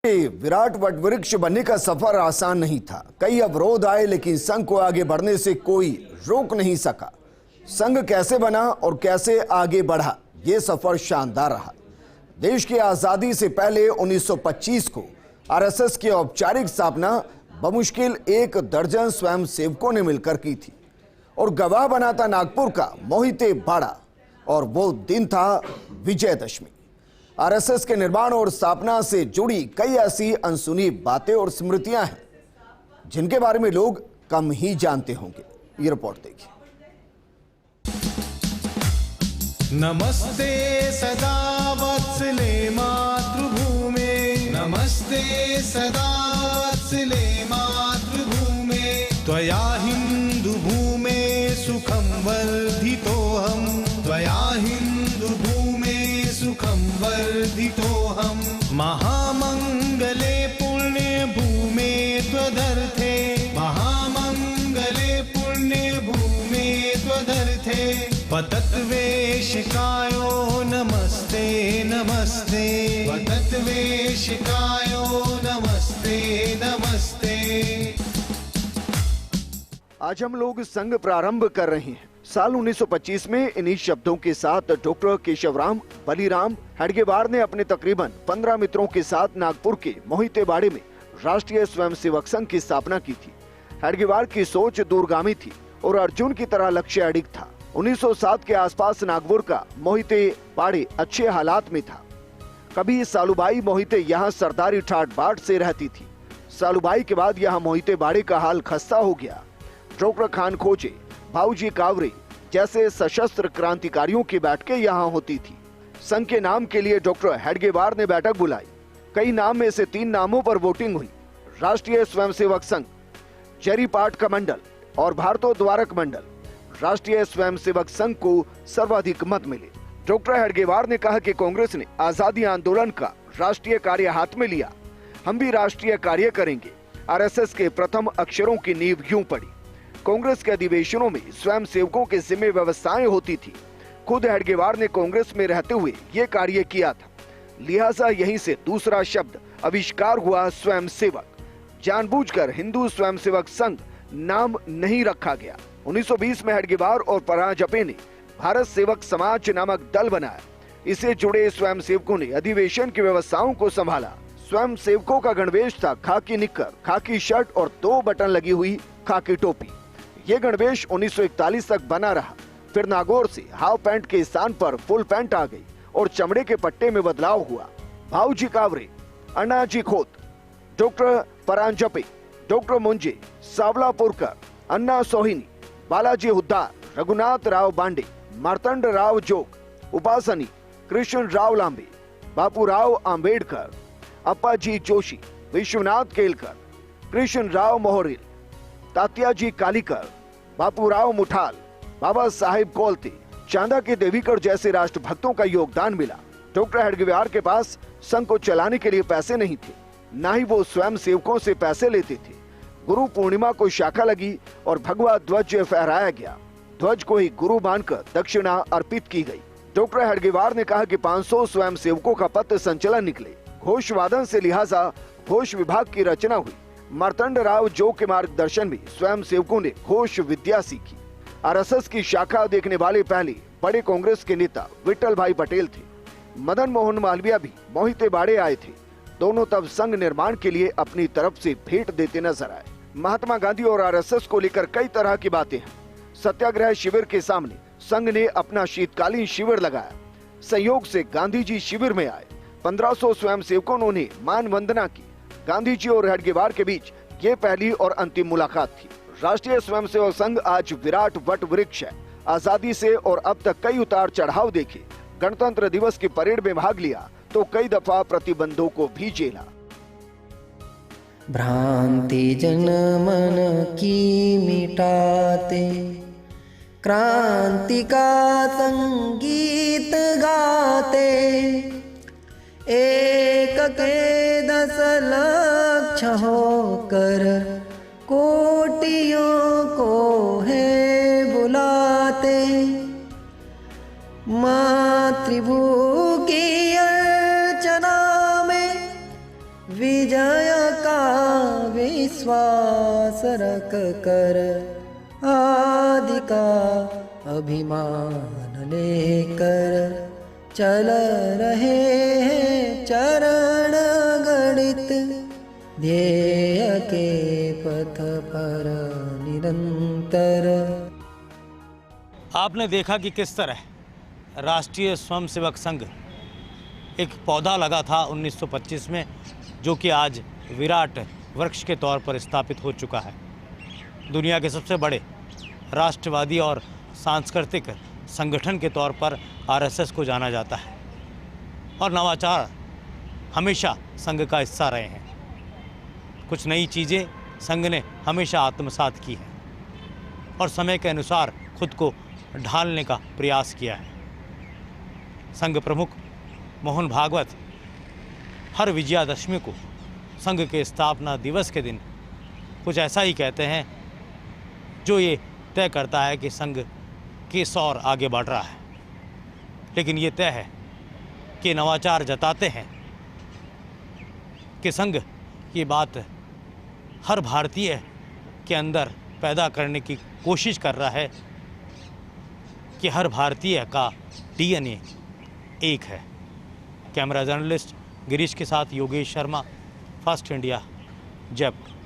विराट वटवृक्ष बनने का सफर आसान नहीं था। कई अवरोध आए, लेकिन संघ को आगे बढ़ने से कोई रोक नहीं सका। संघ कैसे बना और कैसे आगे बढ़ा, ये सफर शानदार रहा। देश की आजादी से पहले 1925 को आरएसएस की औपचारिक स्थापना बमुश्किल 1 दर्जन स्वयं सेवकों ने मिलकर की थी और गवाह बना था नागपुर का मोहिते बाड़ा, और वो दिन था विजयदशमी। आरएसएस के निर्माण और स्थापना से जुड़ी कई ऐसी अनसुनी बातें और स्मृतियां हैं जिनके बारे में लोग कम ही जानते होंगे। ये रिपोर्ट देखिए। नमस्ते सदा वत्सले मातृभूमे, नमस्ते सदा वत्सले मातृभूमे, त्वया हिंदू भूमे सुखं वर्धितोऽहं, त्वया हिंदू भूमे सुखं वर्धितोऽहं, महामंगले पुण्य भूमे त्वदर्थे, महामंगले पुण्य भूमे त्वदर्थे, पतत्वेशिकायो नमस्ते नमस्ते, पतत्वेशिकायो नमस्ते नमस्ते। आज हम लोग संघ प्रारंभ कर रहे हैं। साल 1925 में इन्हीं शब्दों के साथ डॉक्टर केशवराम बलीराम हेडगेवार ने अपने तकरीबन 15 मित्रों के साथ नागपुर के मोहिते बाड़े में राष्ट्रीय स्वयंसेवक संघ की स्थापना की थी। हेडगेवार की सोच दूरगामी थी और अर्जुन की तरह लक्ष्य अडिग था। 1907 के आसपास नागपुर का मोहिते बाड़े अच्छे हालात में था। कभी सालूबाई मोहिते यहाँ सरदारी ठाट बाट से रहती थी। सालूबाई के बाद यहाँ मोहिते बाड़े का हाल खस्ता हो गया। डॉक्टर खान खोजे, भाऊजी कावरे जैसे सशस्त्र क्रांतिकारियों की बैठकें यहाँ होती थी। संघ के नाम के लिए डॉक्टर हेडगेवार ने बैठक बुलाई। कई नाम में से 3 नामों पर वोटिंग हुई। राष्ट्रीय स्वयंसेवक संघ, जरीपाट का मंडल और भारतोद्वारक मंडल। राष्ट्रीय स्वयंसेवक संघ को सर्वाधिक मत मिले। डॉक्टर हेडगेवार ने कहा कि कांग्रेस ने आजादी आंदोलन का राष्ट्रीय कार्य हाथ में लिया, हम भी राष्ट्रीय कार्य करेंगे। आरएसएस के प्रथम अक्षरों की नींव यूं पड़ी। कांग्रेस के अधिवेशनों में स्वयंसेवकों के जिम्मे व्यवस्थाएं होती थी। खुद हेडगेवार ने कांग्रेस में रहते हुए ये कार्य किया था, लिहाजा यहीं से दूसरा शब्द आविष्कार हुआ, स्वयंसेवक। जानबूझकर हिंदू स्वयंसेवक संघ नाम नहीं रखा गया। 1920 में हेडगेवार और परांजपे ने भारत सेवक समाज नामक दल बनाया। इससे जुड़े स्वयंसेवकों ने अधिवेशन की व्यवस्थाओं को संभाला। स्वयंसेवकों का गणवेश था खाकी निक्कर, खाकी शर्ट और 2 बटन लगी हुई खाकी टोपी। ये गणवेश 1941 तक बना रहा। फिर नागौर से हाफ पैंट के स्थान पर फुल पैंट आ गई और चमड़े के पट्टे में बदलाव हुआ। भाऊजी कावरे, अण्णाजी खोत, डॉक्टर परांजपे, डॉक्टर मुंजे, सावलापुरकर, अन्ना सोहिनी, बालाजी हुद्दार, रघुनाथ राव बांडे, मार्तंड राव जोग, उपासनी, कृष्ण राव लांबे, बापूराव आंबेडकर, अप्पाजी जोशी, विश्वनाथ केलकर, कृष्ण राव मोहरिल, तात्याजी कालीकर, बापूराव मुठाल, बाबा साहेब कोलते, चांदा के देवीकर जैसे राष्ट्रभक्तों का योगदान मिला। डॉक्टर हेडगेवार के पास संघ को चलाने के लिए पैसे नहीं थे, न ही वो स्वयं सेवकों से पैसे लेते थे। गुरु पूर्णिमा को शाखा लगी और भगवा ध्वज फहराया गया। ध्वज को ही गुरु मानकर दक्षिणा अर्पित की गई। डॉक्टर हेडगेवार ने कहा कि 500 स्वयं सेवकों का पथ संचलन निकले। घोष वादन से लिहाजा घोष विभाग की रचना हुई। मार्तंड राव जोग के मार्गदर्शन में स्वयं सेवकों ने घोष विद्या सीखी। आरएसएस की शाखा देखने वाले पहले बड़े कांग्रेस के नेता विठल भाई पटेल थे। मदन मोहन मालवीय भी मोहिते बाड़े आए थे। दोनों तब संघ निर्माण के लिए अपनी तरफ से भेंट देते नजर आए। महात्मा गांधी और आरएसएस को लेकर कई तरह की बातें हैं। सत्याग्रह शिविर के सामने संघ ने अपना शीतकालीन शिविर लगाया। संयोग से गांधी जी शिविर में आए। 1500 स्वयं सेवकों ने मान वंदना की। गांधी जी और हेडगेवार के बीच ये पहली और अंतिम मुलाकात थी। राष्ट्रीय स्वयंसेवक संघ आज विराट वट वृक्ष है। आजादी से और अब तक कई उतार चढ़ाव देखे। गणतंत्र दिवस की परेड में भाग लिया तो कई दफा प्रतिबंधों को भी झेला। भ्रांति जन मन की मिटाते, क्रांति का संगीत गाते, एक के 10 लक्ष्य होकर कोटियों को है बुलाते। मातृभू की अर्चना में विजय का विश्वास रख कर, आदि का अभिमान लेकर चल रहे हैं चरण गणित, ध्येय के पथ पर निरंतर। आपने देखा कि किस तरह राष्ट्रीय स्वयंसेवक संघ एक पौधा लगा था 1925 में, जो कि आज विराट वृक्ष के तौर पर स्थापित हो चुका है। दुनिया के सबसे बड़े राष्ट्रवादी और सांस्कृतिक संगठन के तौर पर आरएसएस को जाना जाता है और नवाचार हमेशा संघ का हिस्सा रहे हैं। कुछ नई चीज़ें संघ ने हमेशा आत्मसात की हैं और समय के अनुसार खुद को ढालने का प्रयास किया है। संघ प्रमुख मोहन भागवत हर विजयादशमी को संघ के स्थापना दिवस के दिन कुछ ऐसा ही कहते हैं जो ये तय करता है कि संघ किस ओर आगे बढ़ रहा है। लेकिन ये तय है कि नवाचार जताते हैं कि संघ की बात हर भारतीय के अंदर पैदा करने की कोशिश कर रहा है कि हर भारतीय का डीएनए एक है। कैमरा जर्नलिस्ट गिरीश के साथ योगेश शर्मा, फर्स्ट इंडिया, जयपुर।